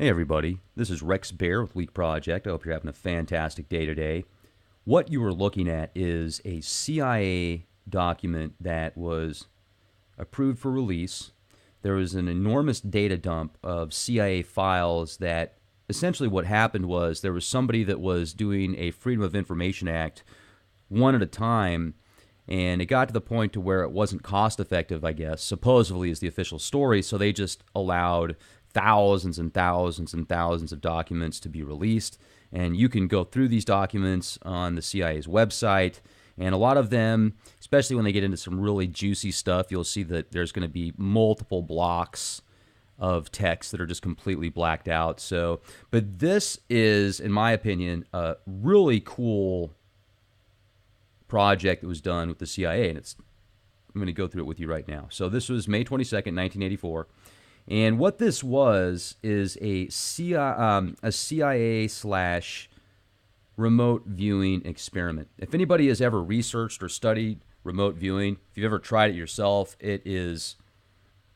Hey everybody, this is Rex Bear with Leak Project. I hope you're having a fantastic day today. What you are looking at is a CIA document that was approved for release. There was an enormous data dump of CIA files that essentially what happened was there was somebody that was doing a Freedom of Information Act one at a time, and it got to the point to where it wasn't cost effective, I guess, supposedly is the official story, so they just allowed thousands and thousands and thousands of documents to be released. And you can go through these documents on the CIA's website. And a lot of them, especially when they get into some really juicy stuff, you'll see that there's going to be multiple blocks of text that are just completely blacked out. So, but this is, in my opinion, a really cool project that was done with the CIA. And I'm going to go through it with you right now. So this was May 22nd, 1984. And what this was is a CIA slash remote viewing experiment. If anybody has ever researched or studied remote viewing, if you've ever tried it yourself, it is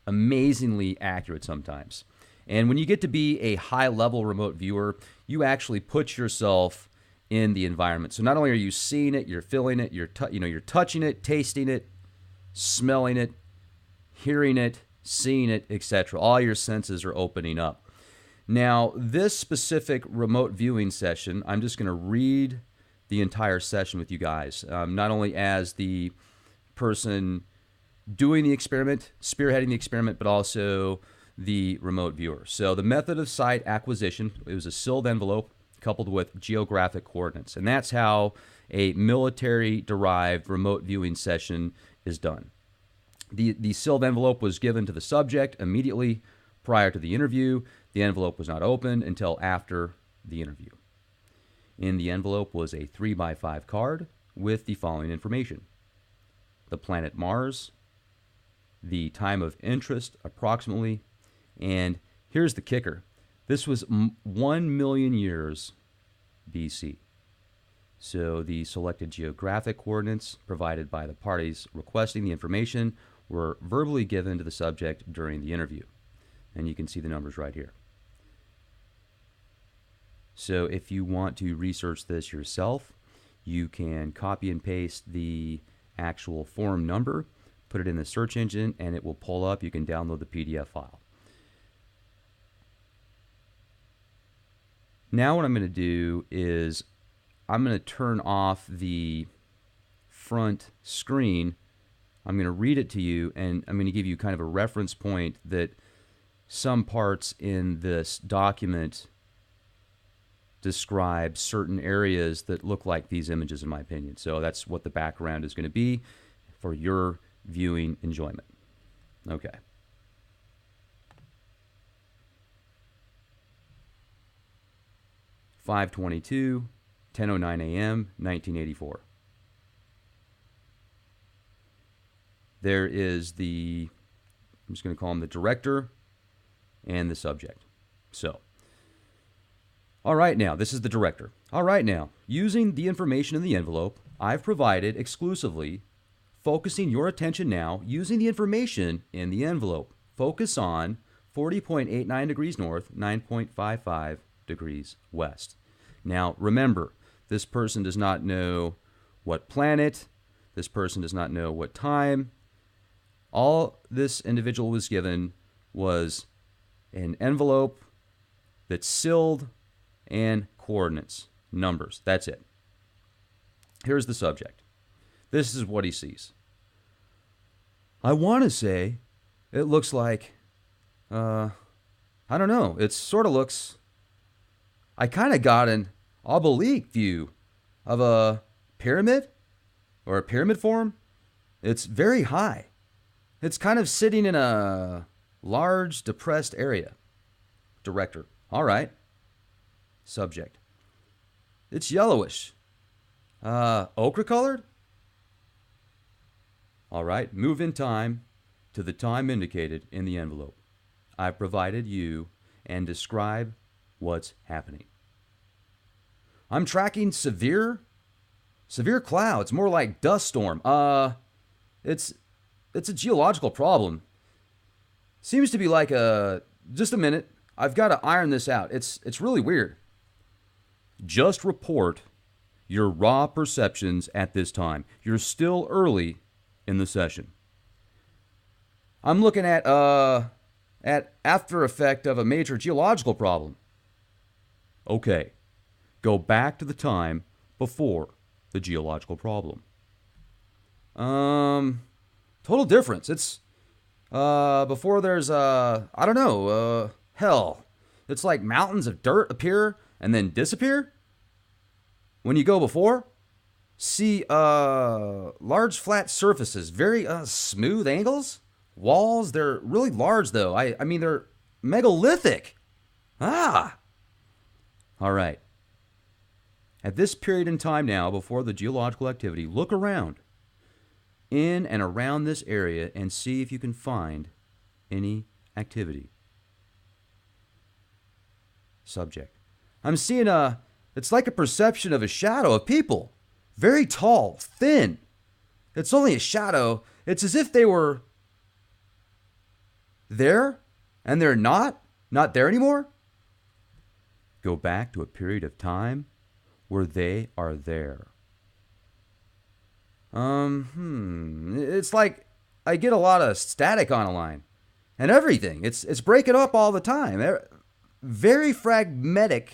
amazingly accurate sometimes. And when you get to be a high-level remote viewer, you actually put yourself in the environment. So not only are you seeing it, you're feeling it, you're touching it, tasting it, smelling it, hearing it, seeing it, etc. All your senses are opening up. Now, this specific remote viewing session, I'm just going to read the entire session with you guys, not only as the person doing the experiment, spearheading the experiment, but also the remote viewer. So the method of site acquisition, it was a sealed envelope coupled with geographic coordinates. And that's how a military-derived remote viewing session is done. The sealed envelope was given to the subject immediately prior to the interview. The envelope was not opened until after the interview. In the envelope was a 3x5 card with the following information: the planet Mars, the time of interest approximately, and here's the kicker. This was 1 million years BC. So the selected geographic coordinates provided by the parties requesting the information were verbally given to the subject during the interview. And you can see the numbers right here. So if you want to research this yourself, you can copy and paste the actual form number, put it in the search engine, and it will pull up. You can download the PDF file. Now what I'm going to do is I'm going to turn off the front screen. I'm going to read it to you, and I'm going to give you kind of a reference point that some parts in this document describe certain areas that look like these images, in my opinion. So that's what the background is going to be for your viewing enjoyment. Okay. (5:22, 10:09 a.m., 1984). There is I'm just going to call him the director and the subject. So, all right now, this is the director. All right now, using the information in the envelope, I've provided exclusively, focusing your attention now, using the information in the envelope. Focus on 40.89 degrees north, 9.55 degrees west. Now, remember, this person does not know what planet, this person does not know what time. All this individual was given was an envelope that's sealed and coordinates, numbers. That's it. Here's the subject. This is what he sees. I want to say it looks like, I don't know. It sort of looks, I kind of got an oblique view of a pyramid or a pyramid form. It's very high. It's kind of sitting in a large depressed area. Director. All right. Subject. It's yellowish. Ochre colored? All right. Move in time to the time indicated in the envelope. I've provided you and describe what's happening. I'm tracking severe clouds, more like dust storm. It's a geological problem. Seems to be like just a minute. I've got to iron this out. It's really weird. Just report your raw perceptions at this time. You're still early in the session. I'm looking at after effect of a major geological problem. Okay, go back to the time before the geological problem. Total difference. It's before there's I don't know, hell. It's like mountains of dirt appear and then disappear. When you go before, see large flat surfaces, very smooth angles. Walls, they're really large though. I mean, they're megalithic. Ah. All right. At this period in time now, before the geological activity, look around in and around this area and see if you can find any activity. Subject. I'm seeing it's like a perception of a shadow of people. Very tall, thin. It's only a shadow. It's as if they were there and they're not there anymore. Go back to a period of time where they are there. It's like I get a lot of static on a line and everything. It's breaking up all the time. Very fragmented,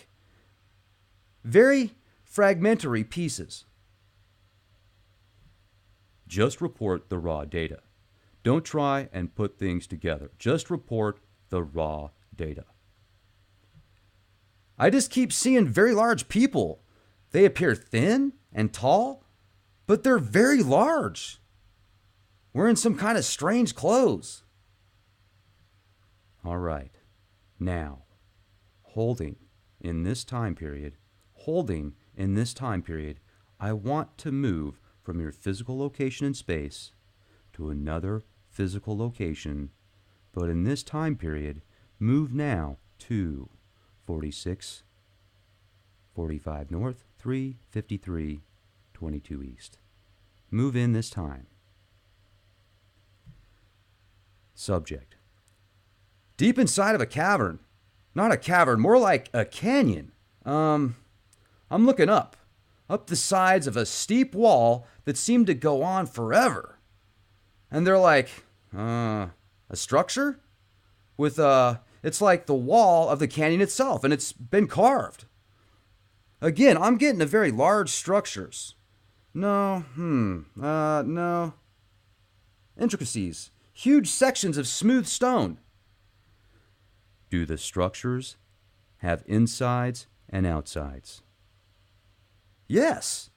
very fragmentary pieces. Just report the raw data. Don't try and put things together. Just report the raw data. I just keep seeing very large people. They appear thin and tall, but they're very large, wearing some kind of strange clothes. All right. Now, holding in this time period, I want to move from your physical location in space to another physical location, but in this time period, move now to 46, 45 north, 353, 22 east. Move in this time. Subject. Deep inside of a cavern. Not a cavern, more like a canyon. I'm looking up the sides of a steep wall that seemed to go on forever. And they're like, a structure? With, it's like the wall of the canyon itself, and it's been carved. Again, I'm getting a very large structures. No. Intricacies. Huge sections of smooth stone. Do the structures have insides and outsides? Yes.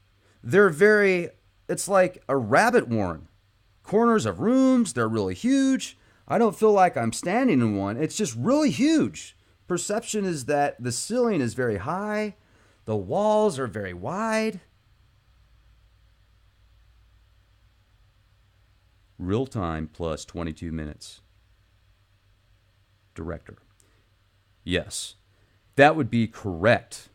It's like a rabbit warren. Corners of rooms, they're really huge. I don't feel like I'm standing in one. It's just really huge. Perception is that the ceiling is very high. The walls are very wide. Real time plus 22 minutes. Director. Yes, that would be correct.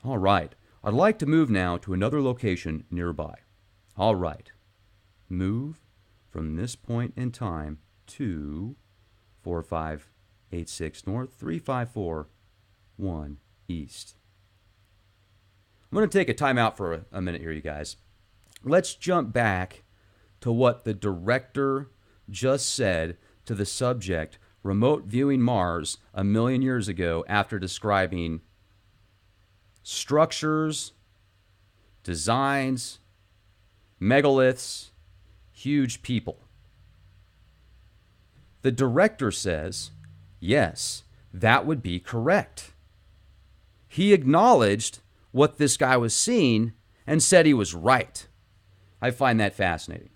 All right. I'd like to move now to another location nearby. All right. Move from this point in time to 4586 north, 3541 east. I'm going to take a timeout for a minute here, you guys. Let's jump back to what the director just said to the subject remote viewing Mars a million years ago after describing structures, designs, megaliths, huge people. The director says, yes, that would be correct. He acknowledged what this guy was seeing and said he was right. I find that fascinating.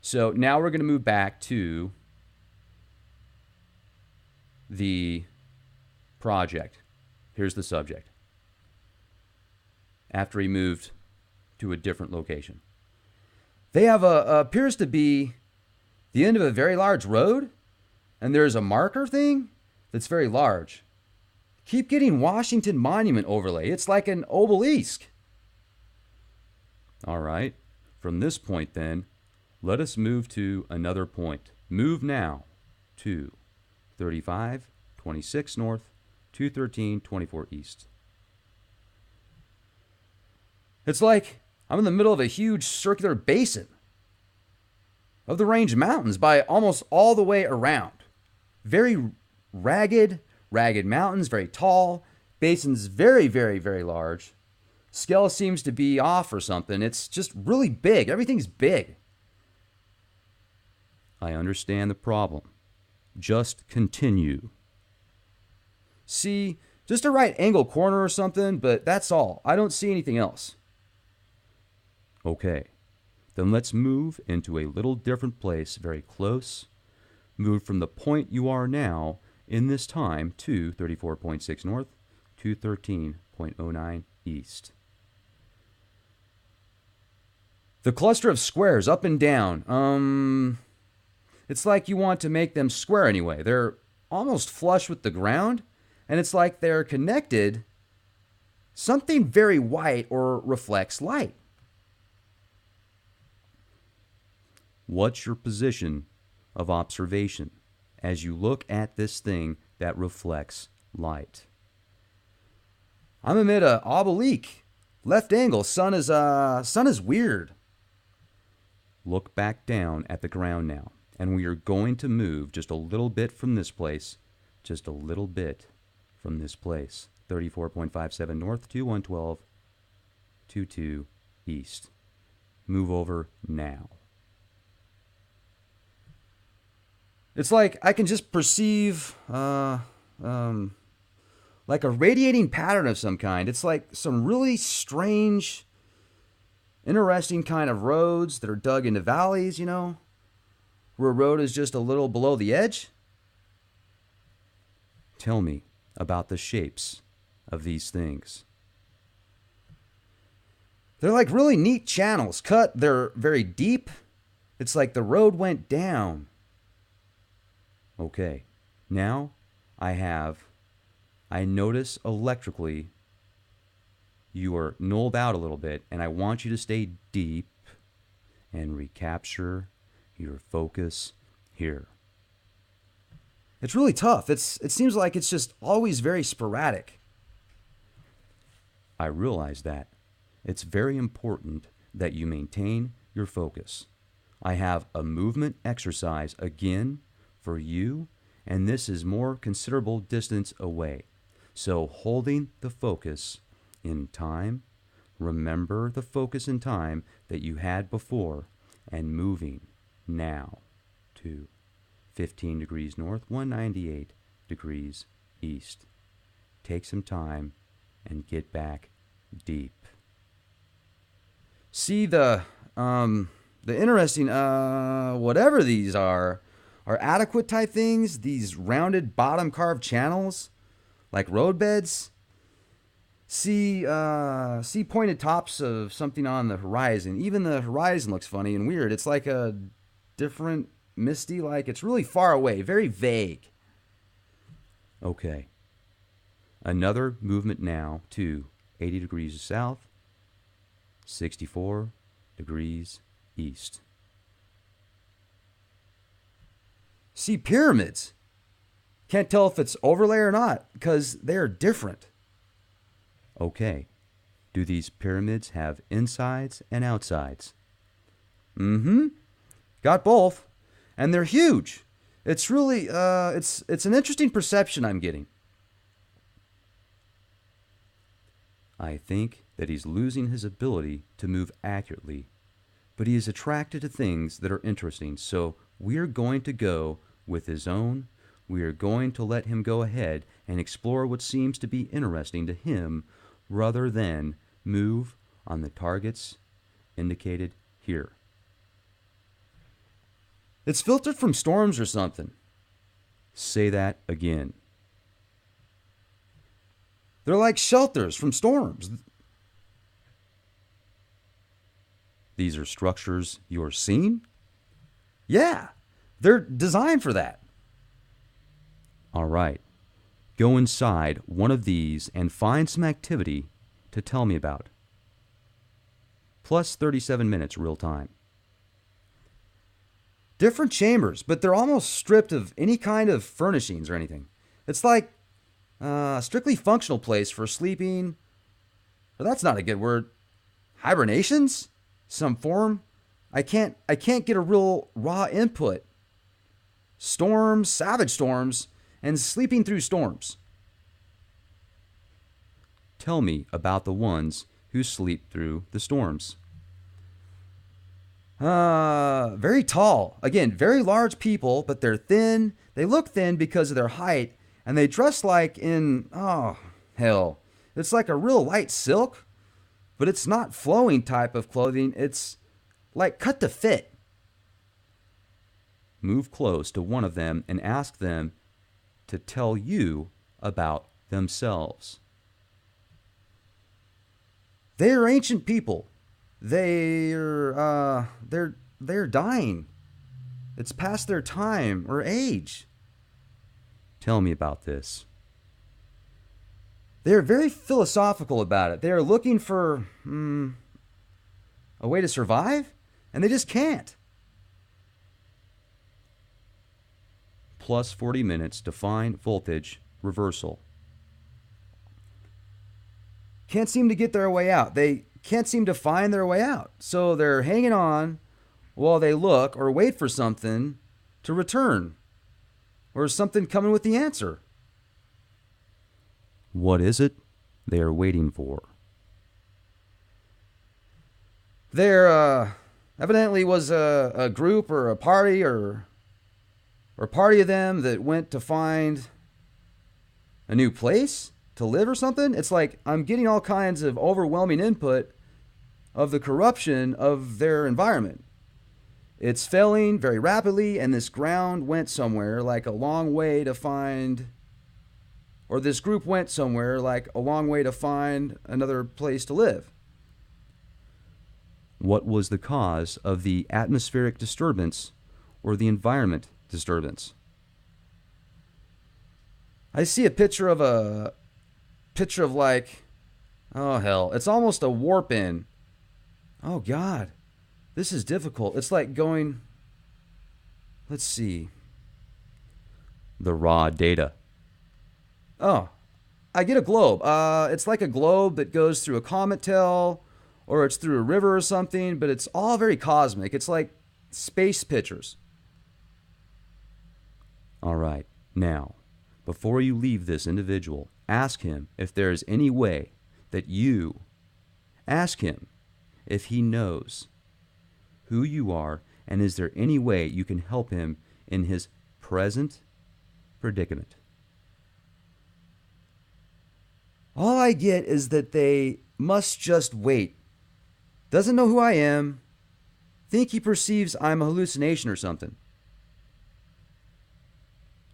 So now we're going to move back to the project. Here's the subject. After he moved to a different location. They have appears to be the end of a very large road, and there's a marker thing that's very large. Keep getting Washington Monument overlay. It's like an obelisk. All right. From this point then, let us move to another point. Move now to 35, 26 north, 213, 24 east. It's like I'm in the middle of a huge circular basin of the Range Mountains by almost all the way around. Very ragged mountains, very tall. Basin's very, very, very large. Scale seems to be off or something. It's just really big. Everything's big. I understand the problem. Just continue. See, just a right angle corner or something, but that's all. I don't see anything else. Okay, then let's move into a little different place, very close. Move from the point you are now in this time to 34.6 north, 213.09 east. The cluster of squares up and down, it's like you want to make them square anyway. They're almost flush with the ground, and it's like they're connected. Something very white or reflects light. What's your position of observation as you look at this thing that reflects light? I'm amid a oblique, left angle. Sun is weird. Look back down at the ground now, and we are going to move just a little bit from this place, just a little bit from this place. 34.57 north, 2112, 22 east. Move over now. It's like I can just perceive like a radiating pattern of some kind. It's like some really strange, interesting kind of roads that are dug into valleys, you know, where a road is just a little below the edge. Tell me about the shapes of these things. They're like really neat channels cut. They're very deep. It's like the road went down. Okay, now I notice electrically you are nulled out a little bit, and I want you to stay deep and recapture your focus here. It's really tough. It seems like it's just always very sporadic. I realize that. It's very important that you maintain your focus. I have a movement exercise again for you, and this is more considerable distance away. So holding the focus in time, remember the focus in time that you had before, and moving now to 15 degrees north, 198 degrees east. Take some time and get back deep. See the interesting, whatever these are adequate type things, these rounded bottom carved channels, like roadbeds. See pointed tops of something on the horizon. Even the horizon looks funny and weird. It's like a different misty, like it's really far away, very vague. Okay. Another movement now to 80 degrees south, 64 degrees east. See pyramids. Can't tell if it's overlay or not because they're different. Okay. Do these pyramids have insides and outsides? Got both. And they're huge. It's really, it's an interesting perception I'm getting. I think that he's losing his ability to move accurately, but he is attracted to things that are interesting, so we're going to go with his own. We are going to let him go ahead and explore what seems to be interesting to him rather than move on the targets indicated here. It's filtered from storms or something. Say that again. They're like shelters from storms. These are structures you're seeing? Yeah, they're designed for that. All right. Go inside one of these and find some activity to tell me about. Plus 37 minutes real time. Different chambers, but they're almost stripped of any kind of furnishings or anything. It's like a strictly functional place for sleeping. Well, that's not a good word. Hibernations? Some form? I can't get a real raw input. Storms, savage storms, and sleeping through storms. Tell me about the ones who sleep through the storms. Very tall. Again, very large people, but they're thin. They look thin because of their height, and they dress like in, oh, hell. It's like a real light silk, but it's not flowing type of clothing. It's like cut to fit. Move close to one of them and ask them to tell you about themselves. They are ancient people. They're dying. It's past their time or age. Tell me about this. They're very philosophical about it. They are looking for a way to survive, and they just can't. Plus 40 minutes to find voltage reversal. Can't seem to get their way out. They can't seem to find their way out. So they're hanging on while they look or wait for something to return or something coming with the answer. What is it they are waiting for? There evidently was a group or a party or party of them that went to find a new place to live or something. It's like I'm getting all kinds of overwhelming input of the corruption of their environment. It's failing very rapidly, and this ground went somewhere like a long way to find, or this group went somewhere like a long way to find another place to live. What was the cause of the atmospheric disturbance or the environment disturbance? I see a picture of like, oh hell, it's almost a warp in. Oh God, this is difficult. It's like going, let's see, the raw data. Oh, I get a globe. It's like a globe that goes through a comet tail, or it's through a river or something, but it's all very cosmic. It's like space pictures. All right, now, before you leave this individual, ask him if there is any way that you, ask him if he knows who you are, and is there any way you can help him in his present predicament. All I get is that they must just wait. Doesn't know who I am. Think he perceives I'm a hallucination or something.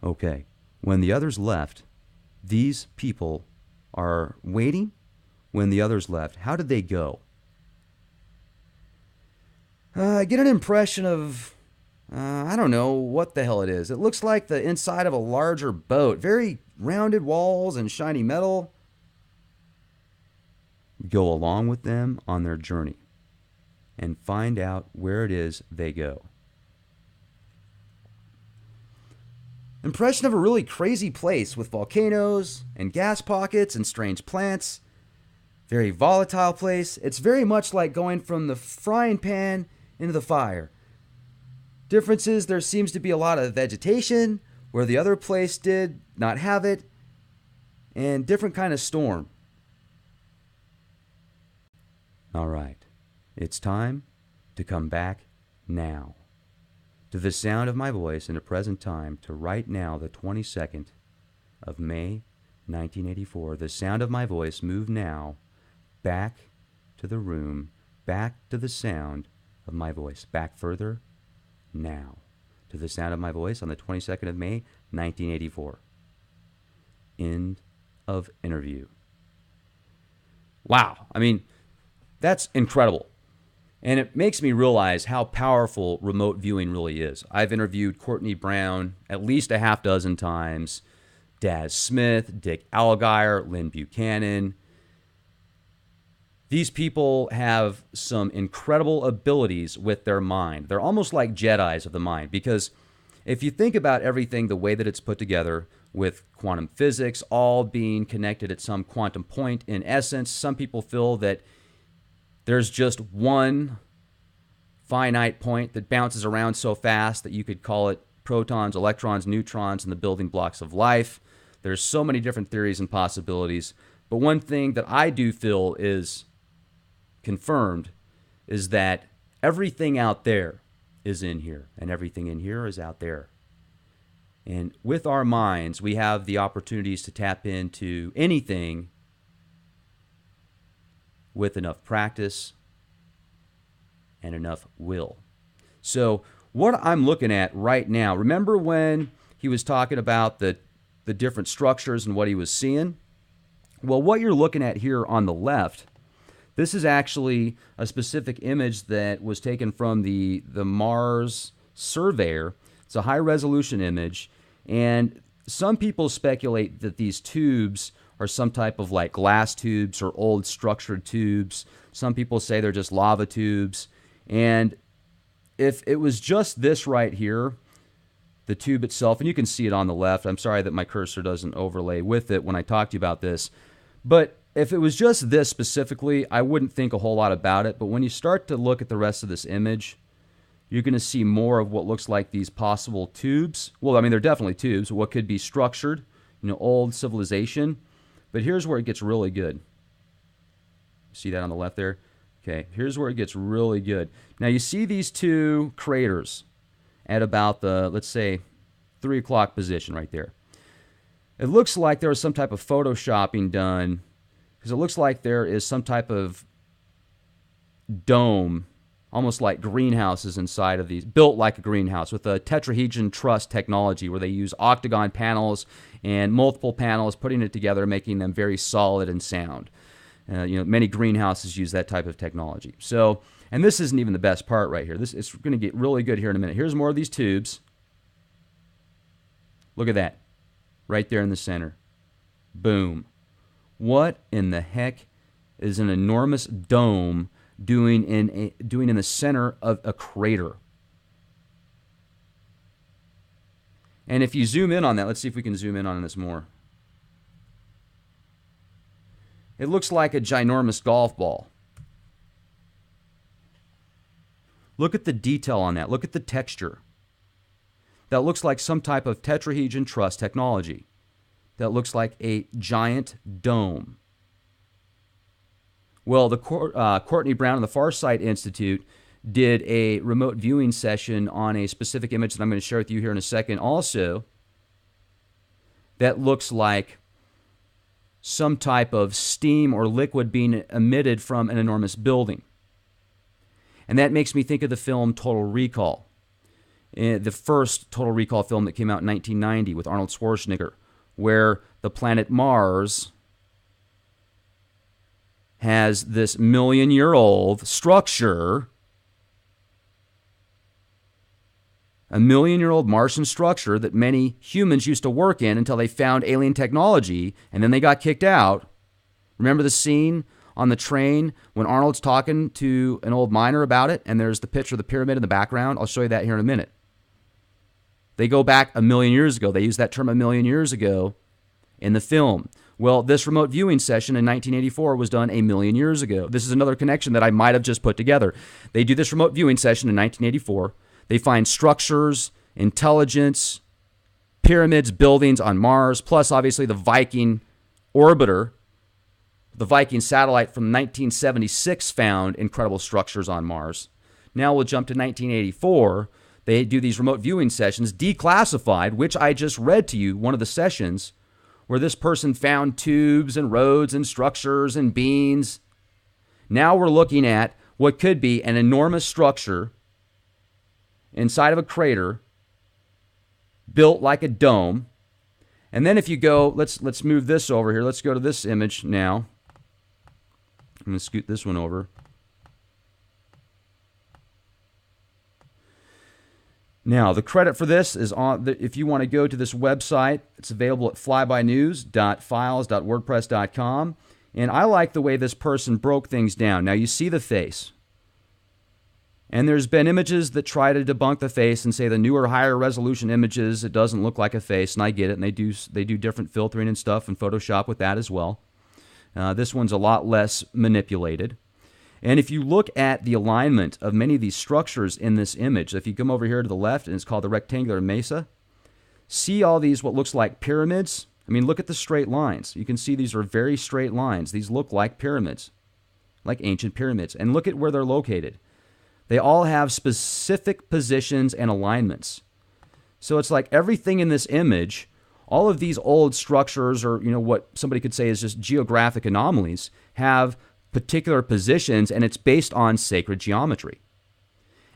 Okay, when the others left, these people are waiting. When the others left, how did they go? I get an impression of, I don't know what the hell it is. It looks like the inside of a larger boat. Very rounded walls and shiny metal. Go along with them on their journey and find out where it is they go. Impression of a really crazy place with volcanoes and gas pockets and strange plants. Very volatile place. It's very much like going from the frying pan into the fire. Difference is there seems to be a lot of vegetation where the other place did not have it, and different kind of storm. All right, it's time to come back now to the sound of my voice in the present time, to right now, the 22nd of May, 1984. The sound of my voice, move now back to the room, back to the sound of my voice, back further now to the sound of my voice on the 22nd of May, 1984. End of interview. Wow. I mean, that's incredible. And it makes me realize how powerful remote viewing really is. I've interviewed Courtney Brown at least a half dozen times, Daz Smith, Dick Allgaier, Lynn Buchanan. These people have some incredible abilities with their mind. They're almost like Jedis of the mind, because if you think about everything the way that it's put together, with quantum physics, all being connected at some quantum point. In essence, some people feel that there's just one finite point that bounces around so fast that you could call it protons, electrons, neutrons, and the building blocks of life. There's so many different theories and possibilities. But one thing that I do feel is confirmed is that everything out there is in here, and everything in here is out there. And with our minds, we have the opportunities to tap into anything with enough practice and enough will. So what I'm looking at right now, remember when he was talking about the different structures and what he was seeing? Well, what you're looking at here on the left, this is actually a specific image that was taken from the Mars Surveyor. It's a high-resolution image, and some people speculate that these tubes are some type of like glass tubes or old structured tubes. Some people say they're just lava tubes. And if it was just this right here, the tube itself, and you can see it on the left. I'm sorry that my cursor doesn't overlay with it when I talk to you about this. But if it was just this specifically, I wouldn't think a whole lot about it. But when you start to look at the rest of this image, you're going to see more of what looks like these possible tubes. Well, I mean, they're definitely tubes. What could be structured, old civilization. But here's where it gets really good. See that on the left there? Okay, here's where it gets really good. Now, you see these two craters at about the, let's say, 3 o'clock position right there. It looks like there was some type of photoshopping done, because it looks like there is some type of dome, almost like greenhouses inside of these, built like a greenhouse with a tetrahedron truss technology where they use octagon panels and multiple panels, putting it together, making them very solid and sound. Many greenhouses use that type of technology. So, and this isn't even the best part right here. It's going to get really good here in a minute. Here's more of these tubes. Look at that, right there in the center. Boom. What in the heck is an enormous dome doing in the center of a crater? And if you zoom in on that, let's see if we can zoom in on this more. It looks like a ginormous golf ball. Look at the detail on that. Look at the texture. That looks like some type of tetrahedron truss technology. That looks like a giant dome. Well, the Courtney Brown and the Farsight Institute did a remote viewing session on a specific image that I'm going to share with you here in a second also, that looks like some type of steam or liquid being emitted from an enormous building. And that makes me think of the film Total Recall, the first Total Recall film that came out in 1990 with Arnold Schwarzenegger, where the planet Mars has this million-year-old structure, a million-year-old Martian structure that many humans used to work in until they found alien technology, and then they got kicked out. Remember the scene on the train when Arnold's talking to an old miner about it, and there's the picture of the pyramid in the background? I'll show you that here in a minute. They go back a million years ago. They use that term a million years ago in the film. Well, this remote viewing session in 1984 was done a million years ago. This is another connection that I might have just put together. They do this remote viewing session in 1984. They find structures, intelligence, pyramids, buildings on Mars, plus obviously the Viking orbiter, the Viking satellite from 1976 found incredible structures on Mars. Now we'll jump to 1984. They do these remote viewing sessions, declassified, which I just read to you, one of the sessions, where this person found tubes and roads and structures and beams. Now we're looking at what could be an enormous structure inside of a crater built like a dome. And then if you go, let's move this over here. Let's go to this image now. I'm going to scoot this one over. Now, the credit for this is on, if you want to go to this website, it's available at flybynews.files.wordpress.com. And I like the way this person broke things down. Now, you see the face. And there's been images that try to debunk the face and say the newer, higher resolution images, it doesn't look like a face, and I get it. And they do different filtering and stuff in Photoshop with that as well. This one's a lot less manipulated. And if you look at the alignment of many of these structures in this image, if you come over here to the left, and it's called the rectangular mesa, see all these what looks like pyramids? I mean, look at the straight lines. You can see these are very straight lines. These look like pyramids, like ancient pyramids. And look at where they're located. They all have specific positions and alignments. So it's like everything in this image, all of these old structures, or what somebody could say is just geographic anomalies, have particular positions, and it's based on sacred geometry.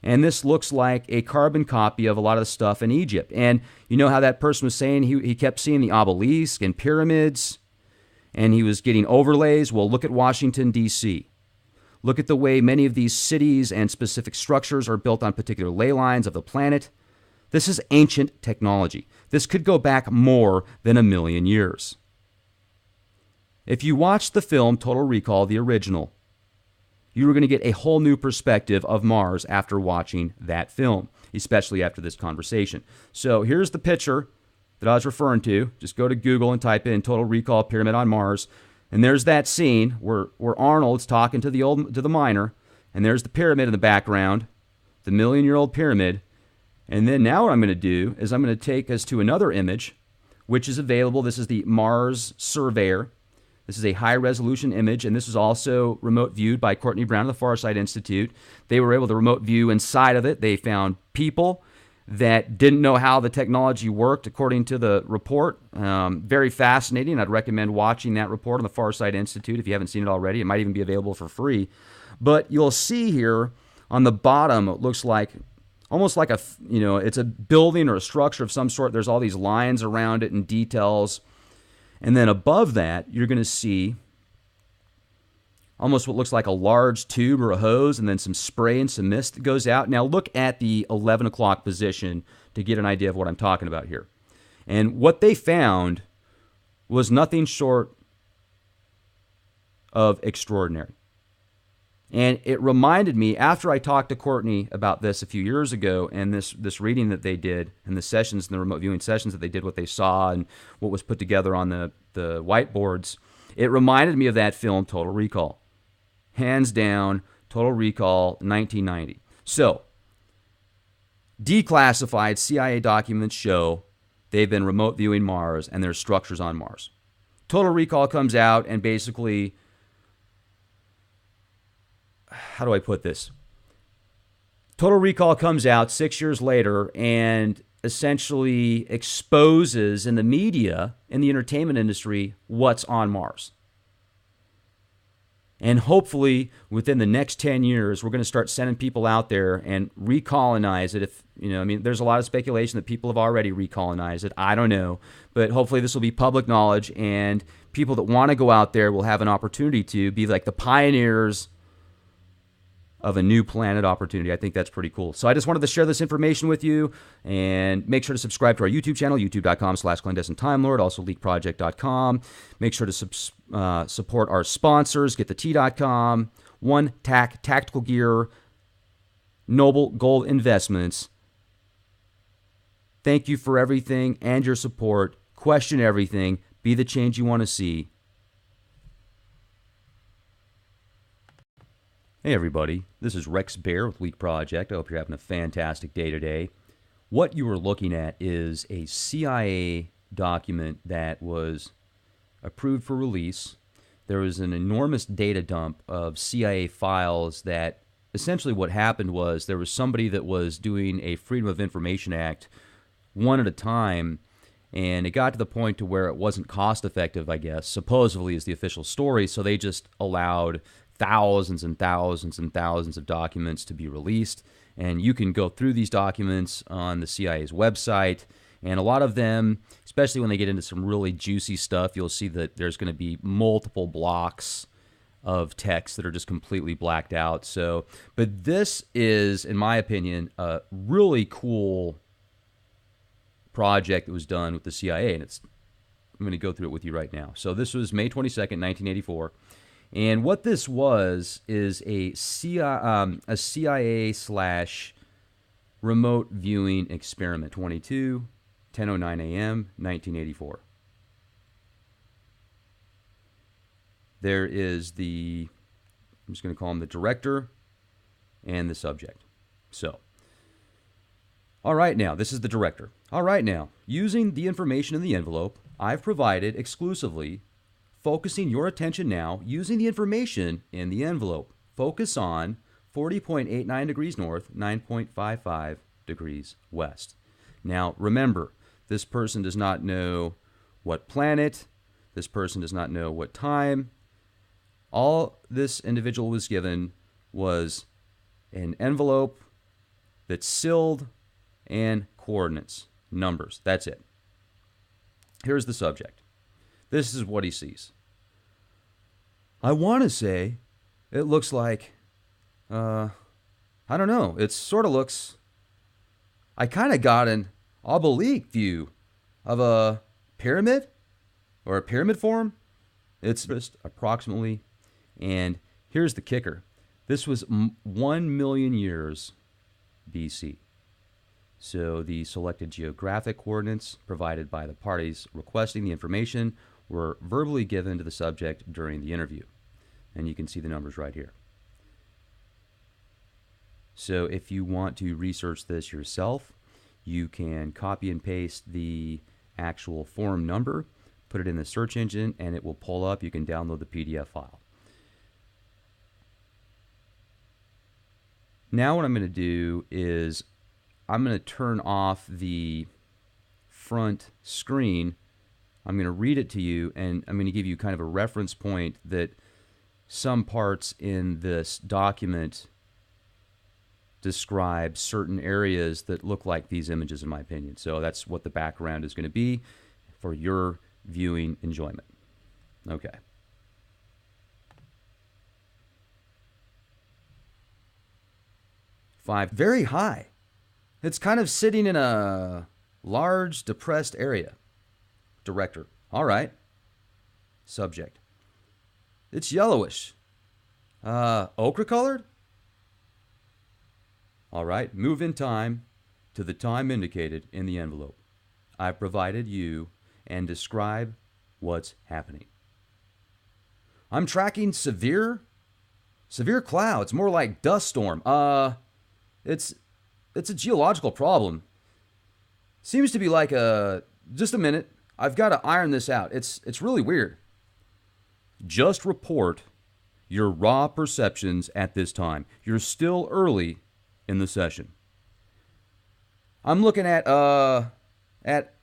And this looks like a carbon copy of a lot of the stuff in Egypt. And you know how that person was saying he kept seeing the obelisk and pyramids, and he was getting overlays? Well, look at Washington, D.C. Look at the way many of these cities and specific structures are built on particular ley lines of the planet. This is ancient technology. This could go back more than 1 million years. If you watch the film Total Recall, the original, you are going to get a whole new perspective of Mars after watching that film, especially after this conversation. So here's the picture that I was referring to. Just go to Google and type in Total Recall Pyramid on Mars. And there's that scene where Arnold's talking to the miner, and there's the pyramid in the background, the million-year-old pyramid. And then now what I'm going to do is I'm going to take us to another image, which is available. This is the Mars Surveyor. This is a high-resolution image, and this is also remote viewed by Courtney Brown of the Farsight Institute. They were able to remote view inside of it. They found people that didn't know how the technology worked, according to the report. Very fascinating. I'd recommend watching that report on the Farsight Institute if you haven't seen it already. It might even be available for free. But you'll see here on the bottom, it looks like almost like it's a building or a structure of some sort. There's all these lines around it and details. And then above that, you're going to see almost what looks like a large tube or a hose, and then some spray and some mist that goes out. Now look at the 11 o'clock position to get an idea of what I'm talking about here. And what they found was nothing short of extraordinary. And it reminded me, after I talked to Courtney about this a few years ago, and this reading that they did, and the sessions, and the remote viewing sessions that they did, what they saw, and what was put together on the whiteboards, it reminded me of that film, Total Recall. Hands down, Total Recall, 1990. So, declassified CIA documents show they've been remote viewing Mars, and there's structures on Mars. Total Recall comes out and basically, how do I put this? Total Recall comes out 6 years later and essentially exposes in the media, in the entertainment industry, what's on Mars. And hopefully, within the next 10 years, we're going to start sending people out there and recolonize it. There's a lot of speculation that people have already recolonized it. I don't know. But hopefully this will be public knowledge, and people that want to go out there will have an opportunity to be like the pioneers of a new planet opportunity. I think that's pretty cool. So I just wanted to share this information with you, and make sure to subscribe to our YouTube channel, youtube.com/clandestinetimelord, also leakproject.com. Make sure to support our sponsors, getthetea.com, One Tac Tactical Gear, Noble Gold Investments. Thank you for everything and your support. Question everything. Be the change you want to see. Hey everybody, this is Rex Bear with Leak Project. I hope you're having a fantastic day today. What you are looking at is a CIA document that was approved for release. There was an enormous data dump of CIA files that essentially what happened was there was somebody that was doing a Freedom of Information Act one at a time, and it got to the point to where it wasn't cost effective, I guess, supposedly is the official story, so they just allowed thousands and thousands and thousands of documents to be released. And you can go through these documents on the CIA's website. And a lot of them, especially when they get into some really juicy stuff, you'll see that there's going to be multiple blocks of text that are just completely blacked out. So, but this is, in my opinion, a really cool project that was done with the CIA. And I'm going to go through it with you right now. So this was May 22nd, 1984. And what this was is a CIA slash remote viewing experiment. 10:09 a.m., 1984. There is I'm just going to call him the director and the subject. So, all right now, this is the director. All right now, using the information in the envelope, I've provided exclusively, focusing your attention now, using the information in the envelope. Focus on 40.89 degrees north, 9.55 degrees west. Now, remember, this person does not know what planet, this person does not know what time. All this individual was given was an envelope that's sealed and coordinates, numbers. That's it. Here's the subject. This is what he sees. I want to say it looks like, I don't know. It sort of looks, I kind of got an oblique view of a pyramid or a pyramid form. It's just approximately, and here's the kicker. This was 1 million years BC. So the selected geographic coordinates provided by the parties requesting the information were verbally given to the subject during the interview. And you can see the numbers right here. So if you want to research this yourself, you can copy and paste the actual form number, put it in the search engine, and it will pull up. You can download the PDF file. Now what I'm going to do is I'm going to turn off the front screen. I'm going to read it to you, and I'm going to give you kind of a reference point that some parts in this document describe certain areas that look like these images, in my opinion. So that's what the background is going to be for your viewing enjoyment. Okay. Five, very high. It's kind of sitting in a large, depressed area. Director, all right. Subject, it's yellowish. Ochre colored? All right, move in time to the time indicated in the envelope. I've provided you and describe what's happening. I'm tracking severe clouds, more like dust storm. It's a geological problem. Seems to be like just a minute. I've got to iron this out. It's really weird. Just report your raw perceptions at this time. You're still early in the session. I'm looking at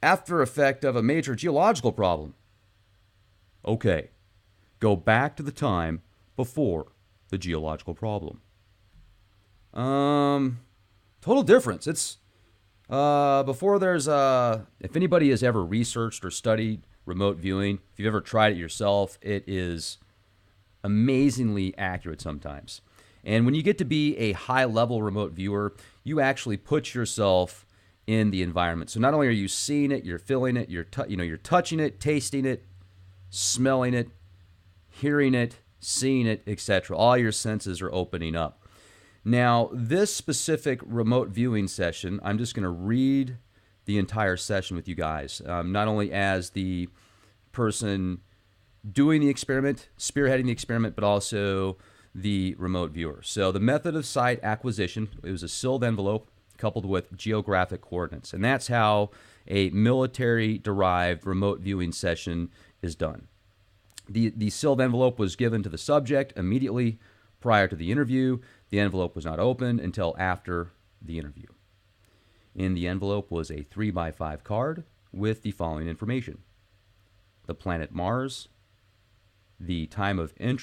after effect of a major geological problem. Okay. Go back to the time before the geological problem. Total difference. It's before there's if anybody has ever researched or studied remote viewing, if you've ever tried it yourself, it is amazingly accurate sometimes. And when you get to be a high-level remote viewer, you actually put yourself in the environment. So not only are you seeing it, you're feeling it, you're touching it, tasting it, smelling it, hearing it, seeing it, etc. All your senses are opening up. Now, this specific remote viewing session, I'm just going to read the entire session with you guys, not only as the person doing the experiment, spearheading the experiment, but also the remote viewer. So the method of site acquisition, it was a sealed envelope coupled with geographic coordinates. And that's how a military-derived remote viewing session is done. The sealed envelope was given to the subject immediately prior to the interview. The envelope was not opened until after the interview. In the envelope was a 3x5 card with the following information: the planet Mars, the time of entry,